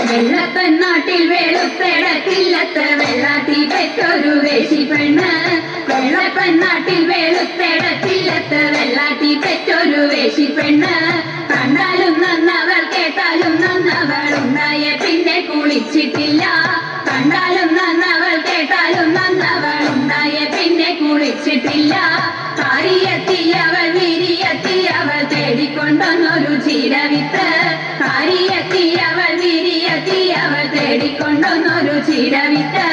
വെള്ളപ്പെന്നാട്ടിൽ വെളുത്തെടക്കില്ലത്ത് വെള്ളാത്തി പെറ്റൊരു വേശിപ്പെണ്ണ്. വെള്ളപ്പെന്നാട്ടിൽ വെളുത്തെടക്കില്ലത്ത് വെള്ളാത്തി പെറ്റൊരു വേശിപ്പെണ്ണ്. കണ്ടാലും നന്നവൾ കേട്ടാലും നന്നവൾ ഉണ്ടായ പിന്നെ കുളിച്ചിട്ടില്ല. കണ്ടാലും നന്നവൾ കേട്ടാലും നന്നവൾ ഉണ്ടായ പിന്നെ കുളിച്ചിട്ടില്ല. കാരിയെത്തിയവൾ വിരിയെത്തിയവൾ തേടിക്കൊണ്ടൊന്നൊരു ചീരവിത്ത്. കാരിയെത്തിയവൾ വിരിയെത്തിയവൾ തേടിക്കൊണ്ടൊന്നൊരു ചീരവിത്ത്.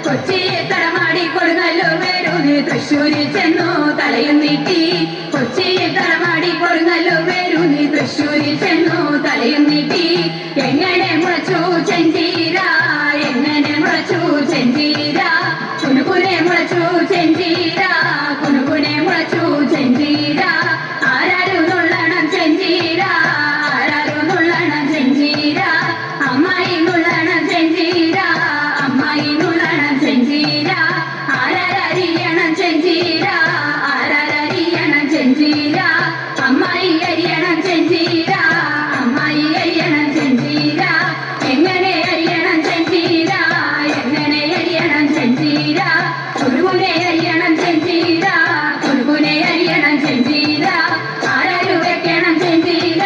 കൊച്ചിയെ തടമാടി കൊടുങ്ങല്ലൂർ വേരൂന്നി തൃശ്ശൂരിൽ ചെന്നു തലയും നീട്ടി. കൊച്ചിയെ തടമാടി കൊടുങ്ങല്ലൂർ വേരൂന്നി തൃശ്ശൂരിൽ ചെന്നു തലയും നീട്ടി. എങ്ങനെ മുളച്ചു ചെഞ്ചീര, എങ്ങനെ മുളച്ചു ചെഞ്ചീര, കുനുകുനെ മുളച്ചു ചെഞ്ചീര, കുനുകുനെ മുളച്ചു ചെഞ്ചീര. ആരാരും നുള്ളണം ചെഞ്ചീര, ആരാരും നുള്ളണം ചെഞ്ചീര. അമ്മായി നുള്ളണം ചെഞ്ചീര, അമ്മായി നുള്ളണം ചെഞ്ചീര. ആരാരരിയണം ചെഞ്ചീര, ആരാരരിയണം ചെഞ്ചീര. അമ്മായി അരിയണം ചെഞ്ചീര, അമ്മായി അരിയണം ചെഞ്ചീര. എങ്ങനെ അരിയണം ചെഞ്ചീര, എങ്ങനെ അരിയണം ചെഞ്ചീര. കുനുകുനെ അരിയണം ചെഞ്ചീര, കുനുകുനെ അരിയണം ചെഞ്ചീര. ആരാരു വെക്കണം ചെഞ്ചീര,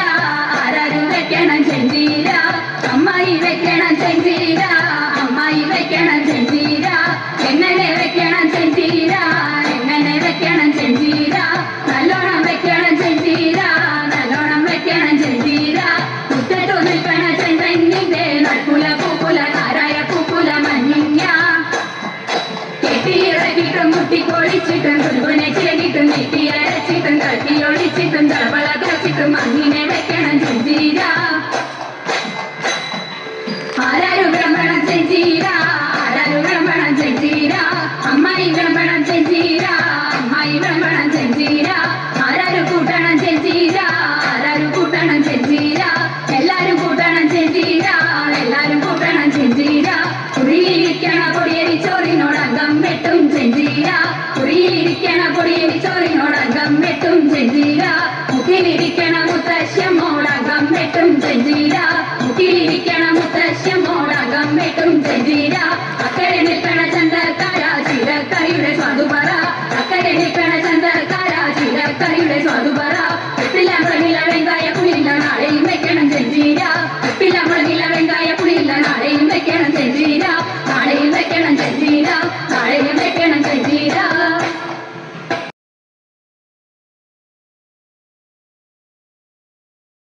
ആരാരു വെക്കണം ചെഞ്ചീര. അമ്മായി വെക്കണം ചെഞ്ചീര, അമ്മായി വെക്കണം ചെഞ്ചീര. എങ്ങനെ വെക്കണം ചെഞ്ചീര, എങ്ങനെ വെക്കണം ചെഞ്ചീര. നല്ലോണം വെക്കണം ചെഞ്ചീര, നല്ലോണം വെക്കണം ചെഞ്ചീര. മുറ്റത്തു നിൽക്കണ ചെഞ്ചെങ്ങിന്റെ നൽക്കുല പൂക്കുല കാരായ പൂക്കുല മഞ്ഞിങ്ങ. കെട്ടിയിറക്കിട്ടും മുട്ടിക്കൊളിച്ചിട്ടും കുനുകുനെ ചിലകിട്ടും നെറ്റിയരച്ചിട്ടും തട്ടിയൊളിച്ചിട്ടും തളവള തിളച്ചിട്ടും അങ്ങനെ വെക്കണം ചെഞ്ചീര. ആരാരു വിളമ്പണം ചെഞ്ചീര, ആരാരു വിളമ്പണം ചെഞ്ചീര. അമ്മായി വിളമ്പണം ചെഞ്ചീര, അമ്മായി വിളമ്പണം ചെഞ്ചീര. ആരാരു കൂട്ടണം ചെഞ്ചീര, ആരാരു കൂട്ടണം ചെഞ്ചീര.